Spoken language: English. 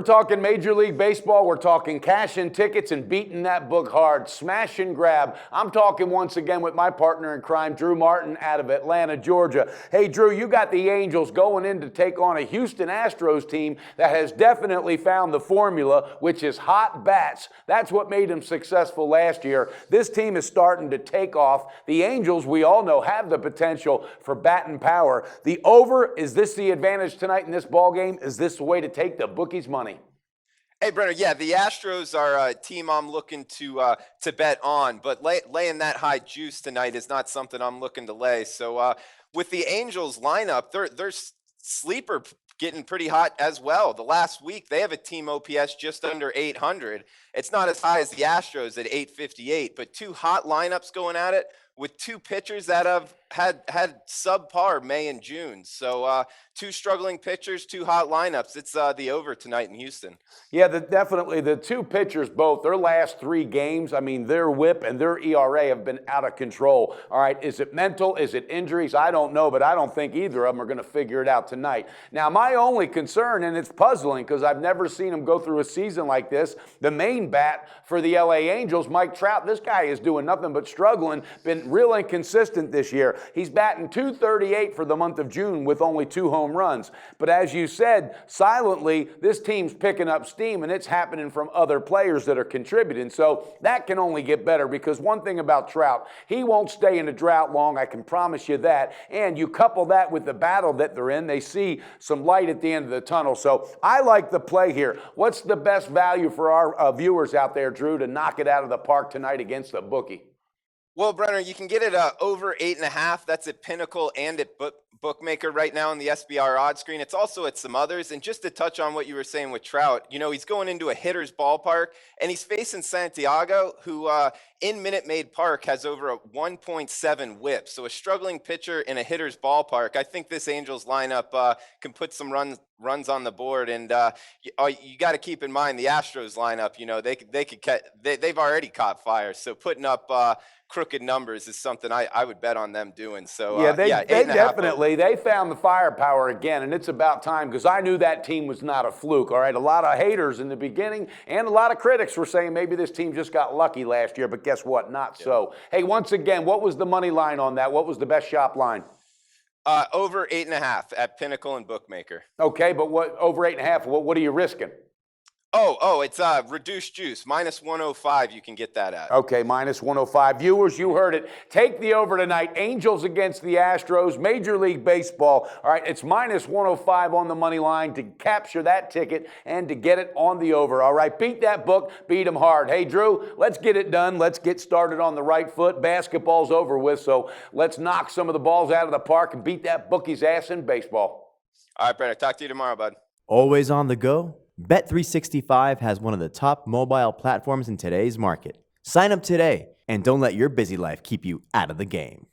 We're talking Major League Baseball. We're talking cash-in tickets and beating that book hard. Smash and grab. I'm talking once again with my partner in crime, Drew Martin, out of Atlanta, Georgia. Hey, Drew, you got the Angels going in to take on a Houston Astros team that has definitely found the formula, which is hot bats. That's what made them successful last year. This team is starting to take off. The Angels, we all know, have the potential for batting power. The over, is this the advantage tonight in this ball game? Is this the way to take the bookies' money? Hey, Brenner, yeah, the Astros are a team I'm looking to bet on, but laying that high juice tonight is not something I'm looking to lay. So with the Angels lineup, their sleeper getting pretty hot as well. The last week, they have a team OPS just under 800. It's not as high as the Astros at 858, but two hot lineups going at it with two pitchers that have had subpar May and June. So two struggling pitchers, two hot lineups. It's the over tonight in Houston. Yeah, definitely. The two pitchers, both, their last three games, I mean, their whip and their ERA have been out of control. All right, is it mental? Is it injuries? I don't know, but I don't think either of them are going to figure it out tonight. Now, my only concern, and it's puzzling because I've never seen them go through a season like this, the main bat for the LA Angels, Mike Trout, this guy is doing nothing but struggling, been real inconsistent this year. He's batting .238 for the month of June with only 2 home runs. But as you said, silently, this team's picking up steam, and it's happening from other players that are contributing. So that can only get better because one thing about Trout, he won't stay in a drought long, I can promise you that. And you couple that with the battle that they're in, they see some light at the end of the tunnel. So I like the play here. What's the best value for our viewers out there, Drew, to knock it out of the park tonight against the bookie? Well, Brenner, you can get it over 8.5. That's at Pinnacle and at Bookmaker right now on the SBR odds screen. It's also at some others. And just to touch on what you were saying with Trout, you know, he's going into a hitter's ballpark, and he's facing Santiago, who in Minute Maid Park has over a 1.7 whip. So a struggling pitcher in a hitter's ballpark. I think this Angels lineup can put some runs on the board. And you got to keep in mind the Astros lineup, you know, they've already caught fire. So putting up crooked numbers is something I would bet on them doing. So yeah, they definitely, they found the firepower again, and it's about time because I knew that team was not a fluke, all right? A lot of haters in the beginning and a lot of critics were saying maybe this team just got lucky last year, but guess what? Not so. Hey, once again, what was the money line on that? What was the best shop line? Over 8.5 at Pinnacle and Bookmaker. Okay, but what over 8.5, what are you risking? Oh, it's reduced juice, -105. You can get that at. Okay, -105. Viewers, you heard it. Take the over tonight. Angels against the Astros, Major League Baseball. All right, it's -105 on the money line to capture that ticket and to get it on the over. All right, beat that book, beat them hard. Hey, Drew, let's get it done. Let's get started on the right foot. Basketball's over with, so let's knock some of the balls out of the park and beat that bookie's ass in baseball. All right, Brenner, talk to you tomorrow, bud. Always on the go? Bet365 has one of the top mobile platforms in today's market. Sign up today and don't let your busy life keep you out of the game.